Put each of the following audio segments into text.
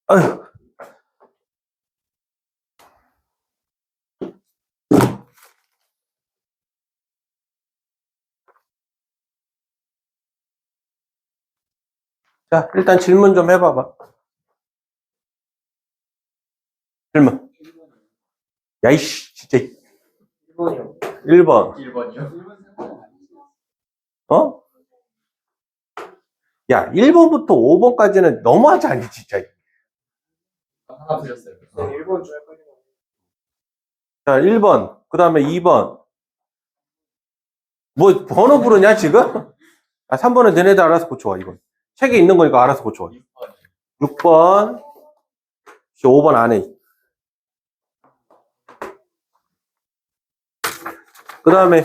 아휴. 자, 일단 질문 좀 해봐봐. 질문. 야이씨, 진짜. 1번이요. 1번. 1번이요? 어? 야, 1번부터 5번까지는 너무하지 않니, 진짜. 하나 드렸어요. 네, 1번 줄 거예요. 자, 1번. 그 다음에 2번. 뭐, 번호 부르냐, 지금? 아, 3번은 너네들 알아서 고쳐와, 이건. 책에 있는 거니까 알아서 고쳐와. 6번. 5번 안 해. 그 다음에,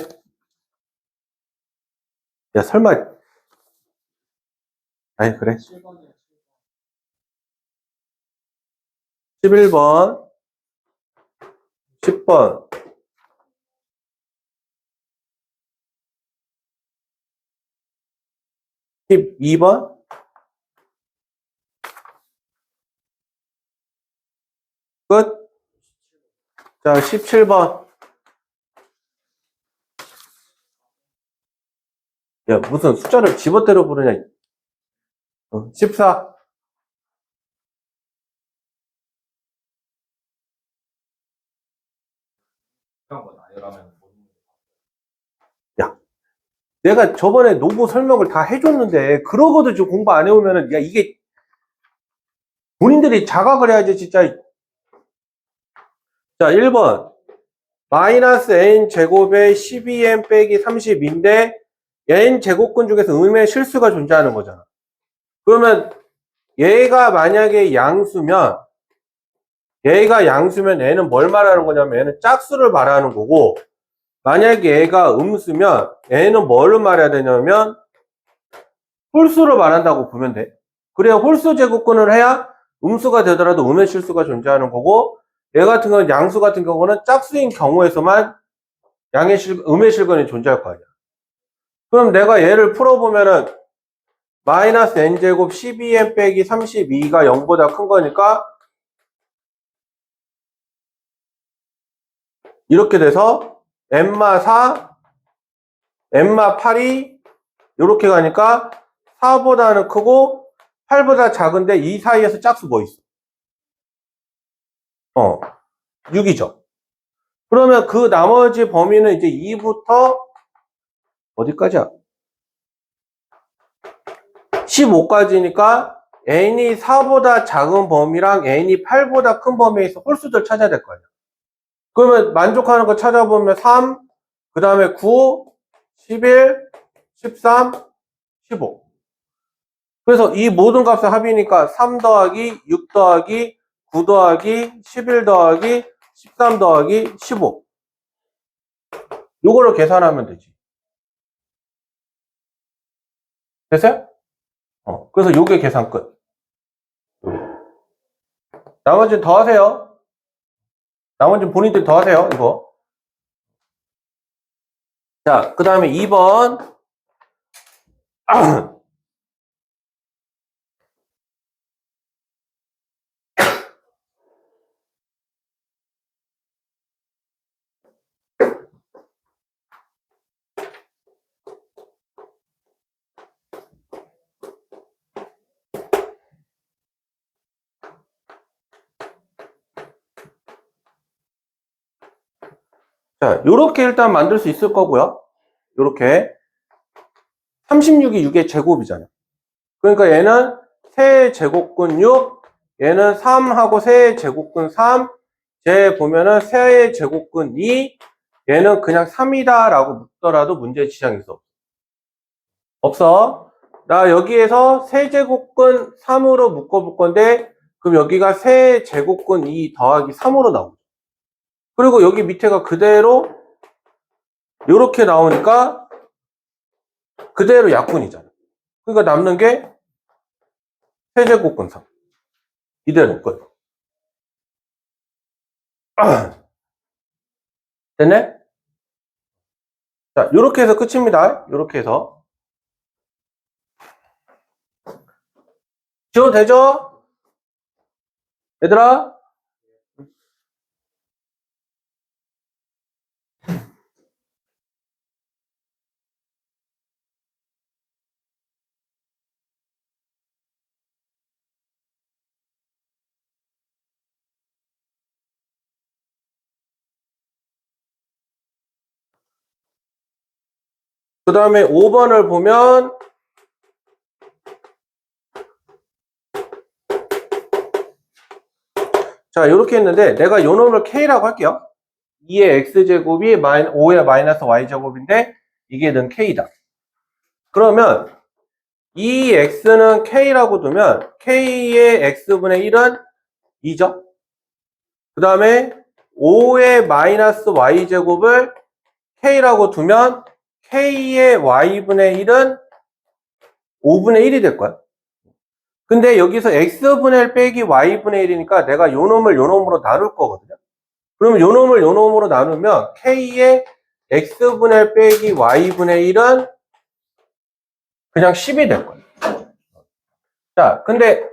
야, 설마. 아니, 그래. 7번이요. 11번. 10번. 12번. 끝. 자, 17번. 야, 무슨 숫자를 집어때려 부르냐. 14. 야, 내가 저번에 노고 설명을 다 해줬는데, 그러고도 지금 공부 안 해오면은, 야, 이게, 본인들이 자각을 해야지, 진짜. 자, 1번. 마이너스 n 제곱에 12n 빼기 30인데, n 제곱근 중에서 음의 실수가 존재하는 거잖아. 그러면, 얘가 만약에 양수면, n은 뭘 말하는 거냐면, 얘는 짝수를 말하는 거고, 만약에 얘가 음수면, n은 뭐를 말해야 되냐면, 홀수로 말한다고 보면 돼. 그래야 홀수 제곱근을 해야 음수가 되더라도 음의 실수가 존재하는 거고, 얘 같은 경우는 양수 같은 경우는 짝수인 경우에서만 음의 실근이 존재할 거 아니야. 그럼 내가 얘를 풀어보면은 마이너스 n제곱 12n 빼기 32가 0보다 큰 거니까 이렇게 돼서 n마 4, n마 8이 이렇게 가니까 4보다는 크고 8보다 작은데 이 사이에서 짝수 뭐 있어? 6이죠. 그러면 그 나머지 범위는 이제 2부터 어디까지야? 15까지니까 n이 4보다 작은 범위랑 n이 8보다 큰 범위에서 홀수들 찾아야 될 거 아니야. 그러면 만족하는 거 찾아보면 3, 그 다음에 9, 11, 13, 15. 그래서 이 모든 값의 합이니까 3 더하기 6 더하기 9 더하기 11 더하기 13 더하기 15. 요거를 계산하면 되지. 됐어요? 그래서 요게 계산 끝. 나머지는 더 하세요. 나머지는 본인들이 더 하세요, 이거. 자, 그 다음에 2번. 자, 요렇게 일단 만들 수 있을 거고요. 요렇게. 36이 6의 제곱이잖아요. 그러니까 얘는 세의 제곱근 6, 얘는 3하고 세의 제곱근 3, 쟤 보면은 세의 제곱근 2, 얘는 그냥 3이다 라고 묻더라도 문제에 지장이 있어. 없어. 나 여기에서 세제곱근 3으로 묶어볼 건데, 그럼 여기가 세제곱근 2 더하기 3으로 나오죠. 그리고 여기 밑에가 그대로 이렇게 나오니까 그대로 약분이잖아. 그러니까 남는 게 세제곱근 3. 이대로 끝. 됐네? 자, 요렇게 해서 끝입니다. 요렇게 해서. 지워도 되죠? 얘들아? 그 다음에 5번을 보면 자, 이렇게 했는데 내가 요 놈을 K라고 할게요. 2의 X제곱이 5의 마이너스 Y제곱인데 이게 는 K다. 그러면 이 X는 K라고 두면 K의 X분의 1은 2죠. 그 다음에 5의 마이너스 Y제곱을 K라고 두면 K의 Y분의 1은 5분의 1이 될 거야. 근데 여기서 X분의 1 빼기 Y분의 1이니까 내가 요 놈을 요 놈으로 나눌 거거든요. 그러면 요 놈을 요 놈으로 나누면 K의 X분의 1 빼기 Y분의 1은 그냥 10이 될 거예요. 자, 근데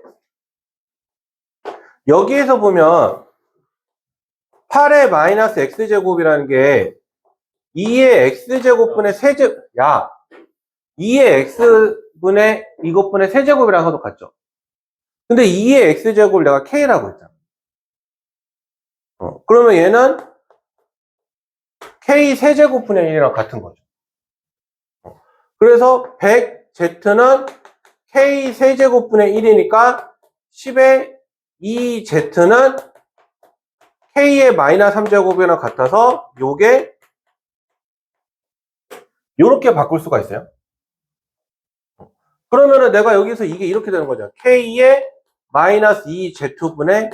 여기에서 보면 8의 마이너스 X제곱이라는 게 2의 X제곱분의 세제곱, 야, 2의 X분의 이것분의 세제곱이랑 하도 같죠? 근데 2의 X제곱을 내가 K라고 했잖아. 그러면 얘는 K 세제곱분의 1이랑 같은 거죠. 그래서 100Z는 K 세제곱분의 1이니까 10의 2Z는 K의 마이너스 3제곱이랑 같아서 요게 요렇게 바꿀 수가 있어요. 그러면은 내가 여기서 이게 이렇게 되는 거죠. K의 마이너스 2Z분의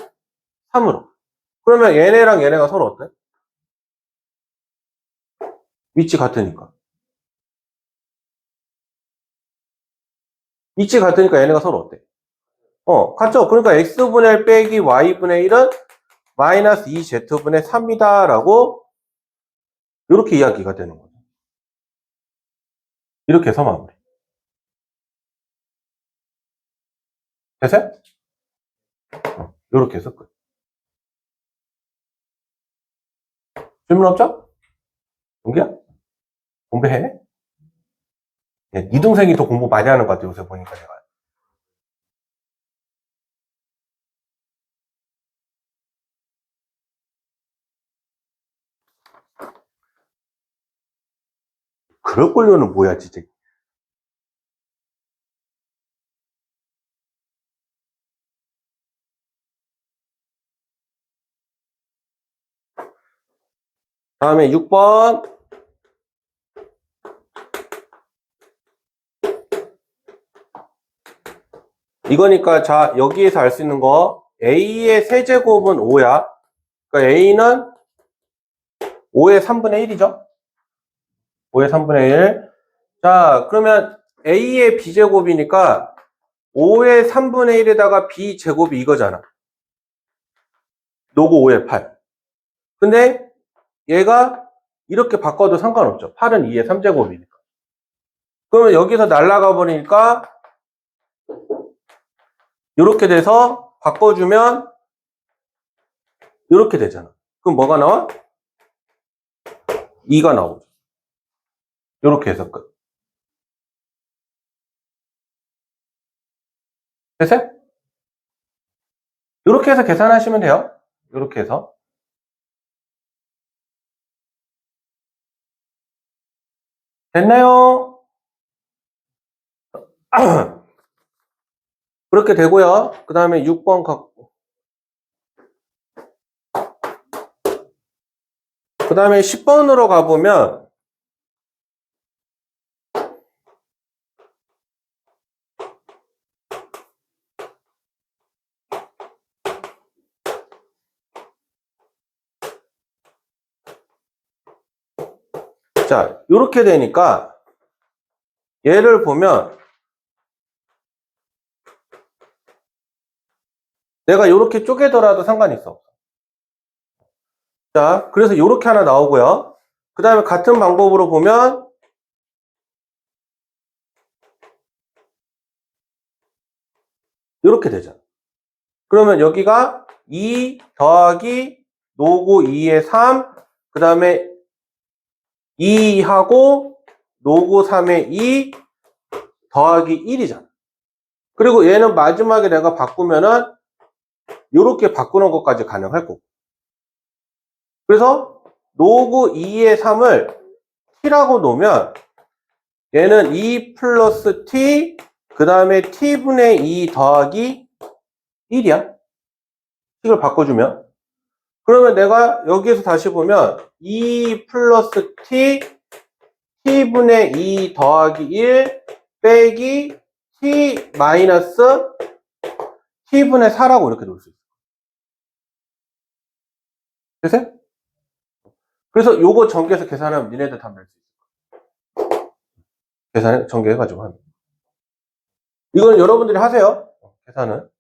3으로. 그러면 얘네랑 얘네가 서로 어때? 위치 같으니까. 위치 같으니까 얘네가 서로 어때? 같죠? 그러니까 X분의 1 빼기 Y분의 1은 마이너스 2Z분의 3이다 라고 이렇게 이야기가 되는 거죠. 이렇게 해서 마무리. 됐어요? 이렇게 해서 끝. 질문 없죠? 용기야? 공부해? 네 동생이 더 공부 많이 하는 것 같아요. 요새 보니까 제가. 그럴 걸로는 뭐야, 진짜. 다음에 6번. 이거니까, 자, 여기에서 알 수 있는 거. A의 세제곱은 5야. 그러니까 A는 5의 3분의 1이죠? 5의 3분의 1. 자, 그러면 A의 B제곱이니까 5의 3분의 1에다가 B제곱이 이거잖아. 요거 5의 8. 근데 얘가 이렇게 바꿔도 상관없죠. 8은 2의 3제곱이니까. 그러면 여기서 날아가 버리니까 이렇게 돼서 바꿔주면 이렇게 되잖아. 그럼 뭐가 나와? 2가 나오죠. 이렇게 해서 끝. 됐어요? 이렇게 해서 계산하시면 돼요. 이렇게 해서. 됐나요? 그렇게 되고요. 그 다음에 6번 갖고. 그 다음에 10번으로 가보면 자, 이렇게 되니까 얘를 보면 내가 이렇게 쪼개더라도 상관이 있어. 자, 그래서 이렇게 하나 나오고요. 그 다음에 같은 방법으로 보면 이렇게 되잖아. 그러면 여기가 2 더하기 노고 2의 3, 그 다음에 2하고 노고 3의 2 더하기 1이잖아. 그리고 얘는 마지막에 내가 바꾸면은 이렇게 바꾸는 것까지 가능할 거고. 그래서 노고 2의 3을 t라고 놓으면 얘는 2 플러스 t, 그 다음에 t분의 2 더하기 1이야. 식을 바꿔주면. 그러면 내가 여기에서 다시 보면 2 플러스 t, t분의 2 더하기 1 빼기 t 마이너스 t분의 4라고 이렇게 놓을 수 있어. 됐어요? 그래서 요거 전개해서 계산하면 니네들 다 낼 수 있어. 계산해, 전개해가지고 하면. 이건 여러분들이 하세요. 계산은.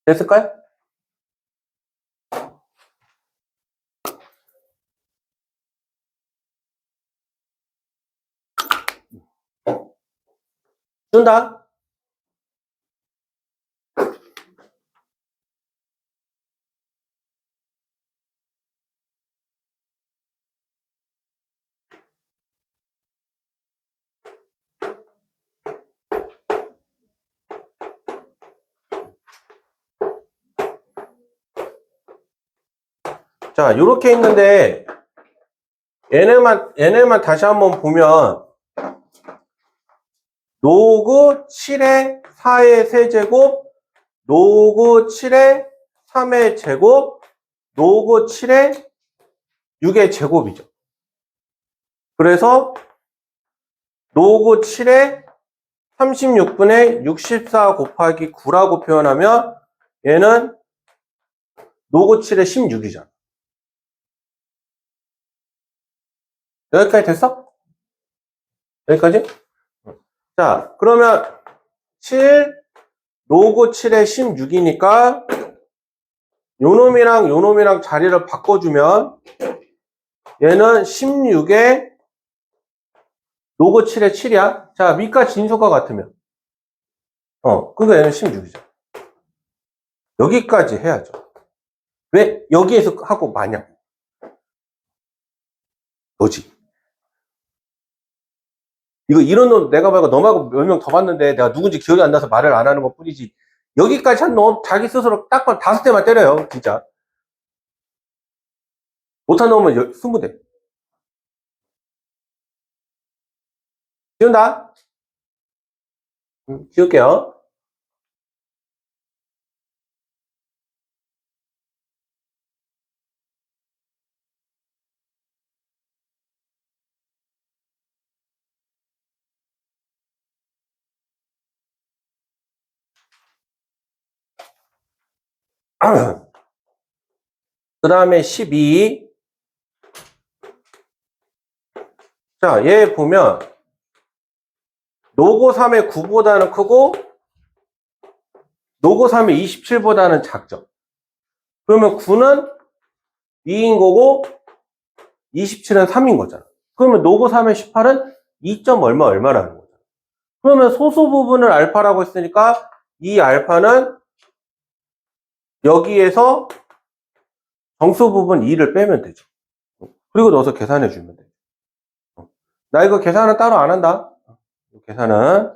됐을까요? 준다. 자, 요렇게 있는데, 얘네만 다시 한번 보면, 노구 7의 4의 세제곱, 노구 7의 3의 제곱, 노구 7의 6의 제곱이죠. 그래서, 노구 7의 36분의 64 곱하기 9라고 표현하면, 얘는 노구 7의 16이잖아. 여기까지 됐어? 여기까지? 자, 그러면 7, 노고 7에 16이니까 요놈이랑 자리를 바꿔주면 얘는 16에 노고 7에 7이야. 자, 밑과 진수가 같으면 그러니까 얘는 16이죠. 여기까지 해야죠. 왜? 여기에서 하고 마냐? 너지. 이거 이런 놈 내가 말고 너하고 몇 명 더 봤는데 내가 누군지 기억이 안 나서 말을 안 하는 것 뿐이지. 여기까지 한 놈 자기 스스로 딱 5대만 때려요. 진짜. 못한 놈은 20대. 지운다. 지울게요. 그 다음에 12. 자, 얘 보면 노고 3의 9보다는 크고 노고 3의 27보다는 작죠. 그러면 9는 2인 거고 27은 3인 거잖아. 그러면 노고 3의 18은 2점 얼마라는 거죠. 그러면 소수 부분을 알파라고 했으니까 이 알파는 여기에서 정수 부분 2를 빼면 되죠. 그리고 넣어서 계산해 주면 돼요. 나 이거 계산은 따로 안 한다. 계산은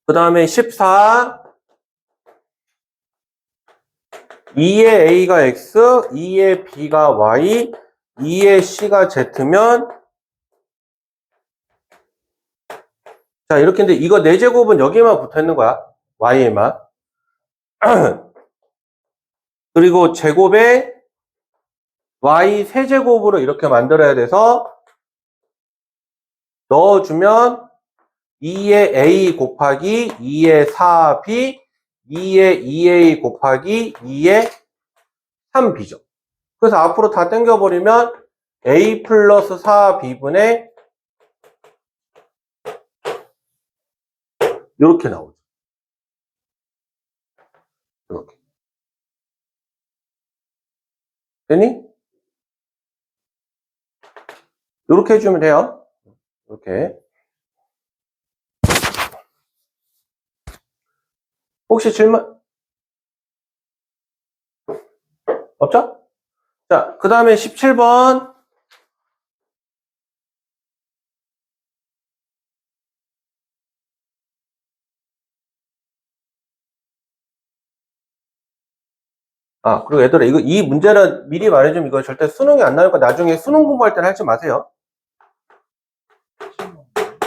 그 다음에 14 2의 A가 X, 2의 B가 Y, 2의 C가 Z면 자 이렇게 했는데 이거 4제곱은 여기에만 붙어있는 거야. Y에만. 그리고 제곱에 Y 세제곱으로 이렇게 만들어야 돼서 넣어주면 2의 A 곱하기 2의 4B, 2의 2A 곱하기 2의 3B죠. 그래서 앞으로 다 당겨버리면 A 플러스 4B분의 이렇게 나오죠. 이렇게. 되니? 이렇게 해주면 돼요. 이렇게. 혹시 질문? 없죠? 자, 그 다음에 17번. 아, 그리고 얘들아, 이 문제는 미리 말해주면 이거 절대 수능이 안 나오니까 나중에 수능 공부할 때는 하지 마세요.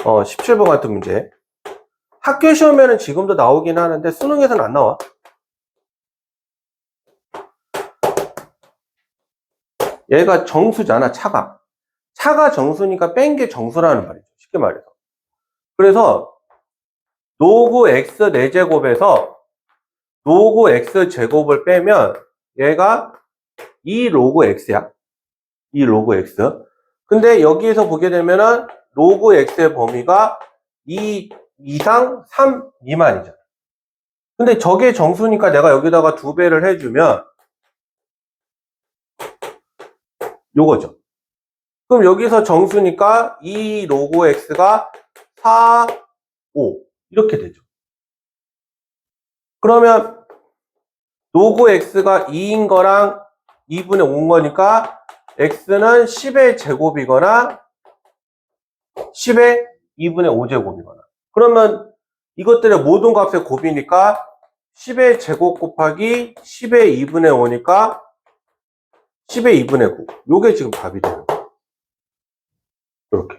17번 같은 문제. 학교 시험에는 지금도 나오긴 하는데 수능에서는 안 나와. 얘가 정수잖아, 차가. 차가 정수니까 뺀 게 정수라는 말이죠. 쉽게 말해서. 그래서 로그 x 4제곱에서 로그 x 제곱을 빼면 얘가 2 로그 x야. 2 로그 x. 근데 여기에서 보게 되면은 로그 x의 범위가 2 이상 3 미만이잖아. 근데 저게 정수니까 내가 여기다가 2배를 해주면 요거죠. 그럼 여기서 정수니까 2 로그 x가 4, 5 이렇게 되죠. 그러면 로그 x가 2인 거랑 2분의 5인 거니까 x는 10의 제곱이거나 10의 2분의 5제곱이거나 그러면 이것들의 모든 값의 곱이니까 10의 제곱 곱하기 10의 2분의 5니까 10의 2분의 9 요게 지금 답이 되는 거예요. 이렇게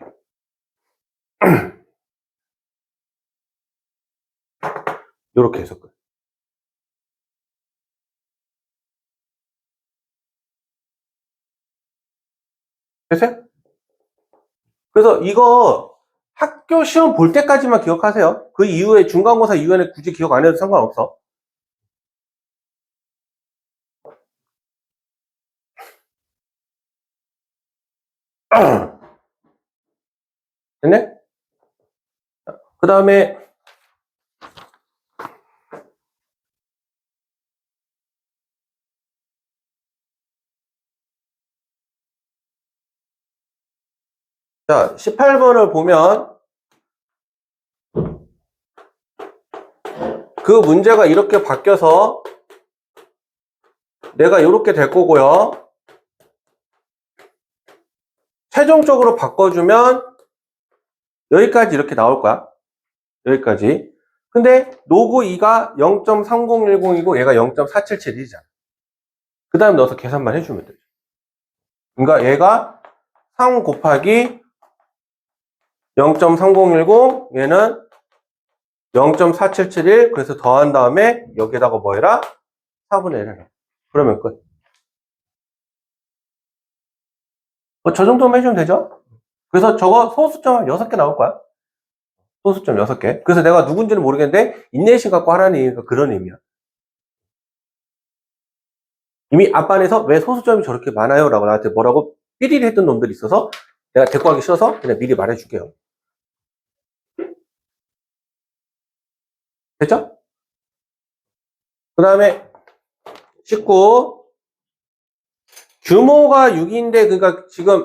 이렇게 해석을 됐어요? 그래서 이거 학교 시험 볼 때까지만 기억하세요. 그 이후에 중간고사 이후에는 굳이 기억 안 해도 상관없어. 됐네? 그 다음에 자 18번을 보면 그 문제가 이렇게 바뀌어서 내가 이렇게 될 거고요. 최종적으로 바꿔주면 여기까지 이렇게 나올 거야. 여기까지. 근데 로그 2가 0.3010이고 얘가 0.477이잖아. 그 다음 넣어서 계산만 해주면 되죠. 그러니까 얘가 3 곱하기 0.3010 얘는 0.4771 그래서 더한 다음에 여기다가 뭐 해라? 4분의 1 해라. 그러면 끝. 저 정도만 해주면 되죠? 그래서 저거 소수점 6개 나올 거야. 소수점 6개. 그래서 내가 누군지는 모르겠는데 인내심 갖고 하라는 얘기가 그런 의미야. 이미 앞반에서 왜 소수점이 저렇게 많아요? 라고 나한테 뭐라고 삐리리 했던 놈들이 있어서 내가 데리고 가기 싫어서 그냥 미리 말해줄게요. 됐죠? 그 다음에 19 규모가 6인데 그러니까 지금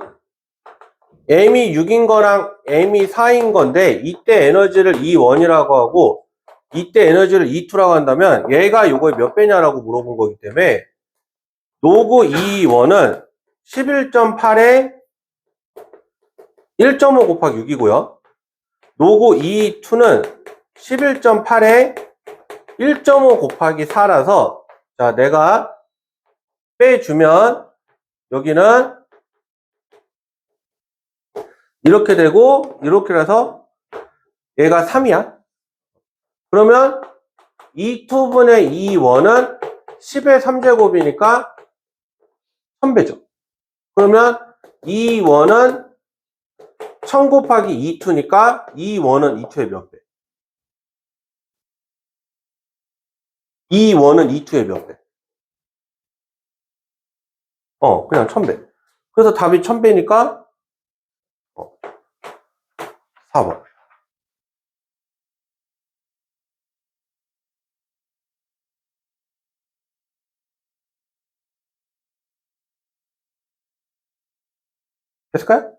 m이 6인 거랑 m이 4인 건데 이때 에너지를 E1이라고 하고 이때 에너지를 E2라고 한다면 얘가 요거의 몇 배냐라고 물어본 거기 때문에 로그 E1은 11.8에 1.5 곱하기 6이고요. 로그 E2는 11.8에 1.5 곱하기 4라서 자 내가 빼주면 여기는 이렇게 되고 이렇게 해서 얘가 3이야. 그러면 E2분의 E1은 10의 3제곱이니까 1000배죠. 그러면 E1은 1000 곱하기 E2니까 E1은 E2의 몇 배? E1은 E2의 몇 배? 그냥 1000배. 그래서 답이 1000배니까 4번. 됐을까요?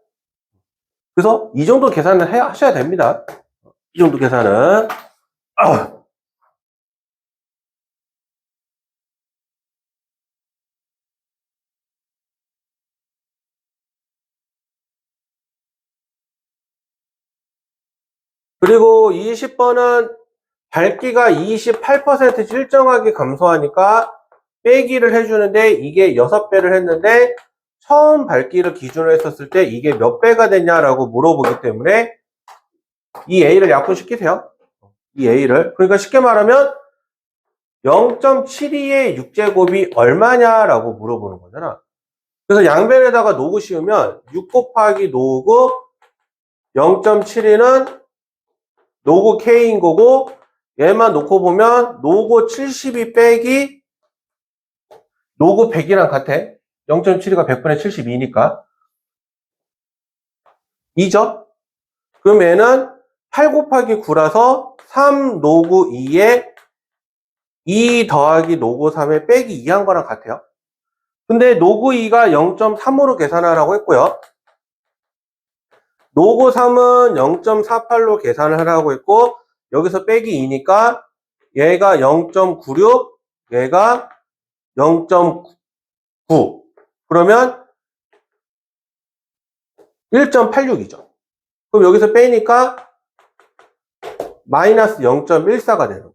그래서 이 정도 계산을 하셔야 됩니다. 이 정도 계산은. 그리고 20번은 밝기가 28% 일정하게 감소하니까 빼기를 해주는데 이게 6배를 했는데 처음 밝기를 기준으로 했었을 때 이게 몇 배가 됐냐라고 물어보기 때문에 이 A를 약분시키세요. 이 A를. 그러니까 쉽게 말하면 0.72의 6제곱이 얼마냐라고 물어보는 거잖아. 그래서 양변에다가 노구 씌우면 6 곱하기 노구 0.72는 노구 K인 거고 얘만 놓고 보면 노구 72 빼기 노구 100이랑 같아. 0.72가 100분의 72니까 2죠? 그럼 얘는 8 곱하기 9라서 3 노구 2에 2 더하기 노구 3에 빼기 2 한 거랑 같아요. 근데 노구 2가 0.3으로 계산하라고 했고요. 노구 3은 0.48로 계산을 하라고 했고 여기서 빼기 2니까 얘가 0.96, 얘가 0.9. 그러면 1.86이죠. 그럼 여기서 빼니까 마이너스 0.14가 되는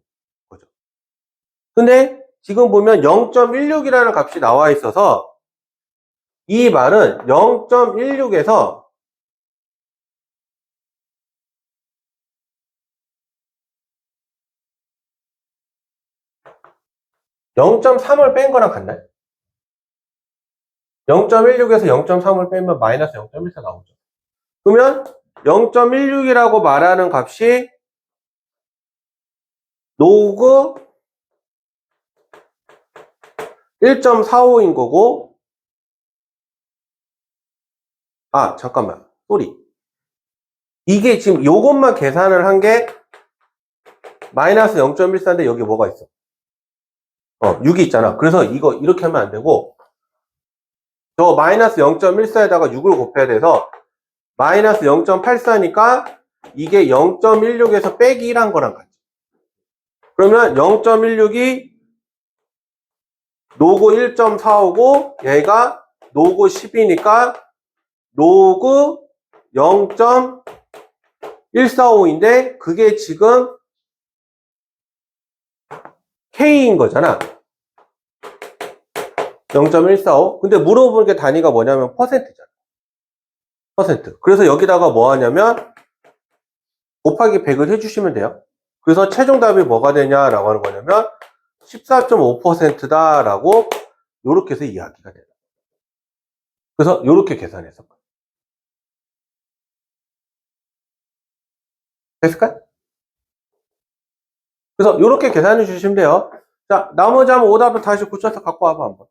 거죠. 근데 지금 보면 0.16이라는 값이 나와 있어서 이 말은 0.16에서 0.3을 뺀 거랑 같나요? 0.16에서 0.3을 빼면 마이너스 0.14 나오죠. 그러면 0.16이라고 말하는 값이 노구 1.45인 거고, 아, 잠깐만. 쏘리. 이게 지금 요것만 계산을 한 게 마이너스 0.14인데 여기 뭐가 있어? 6이 있잖아. 그래서 이거 이렇게 하면 안 되고, 저 마이너스 0.14에다가 6을 곱해야 돼서 마이너스 0.84니까 이게 0.16에서 빼기 1한 거랑 같지. 그러면 0.16이 노구 1.45고 얘가 노구 10이니까 노구 0.145인데 그게 지금 K인 거잖아. 0.145. 근데 물어보는 게 단위가 뭐냐면 퍼센트잖아. 퍼센트. 그래서 여기다가 뭐 하냐면 곱하기 100을 해주시면 돼요. 그래서 최종 답이 뭐가 되냐라고 하는 거냐면 14.5%다라고 이렇게 해서 이야기가 돼요. 그래서 이렇게 계산했어. 됐을까요? 그래서 이렇게 계산해 주시면 돼요. 자, 나머지 한번 오답을 다시 고쳐서 갖고 와봐 한번.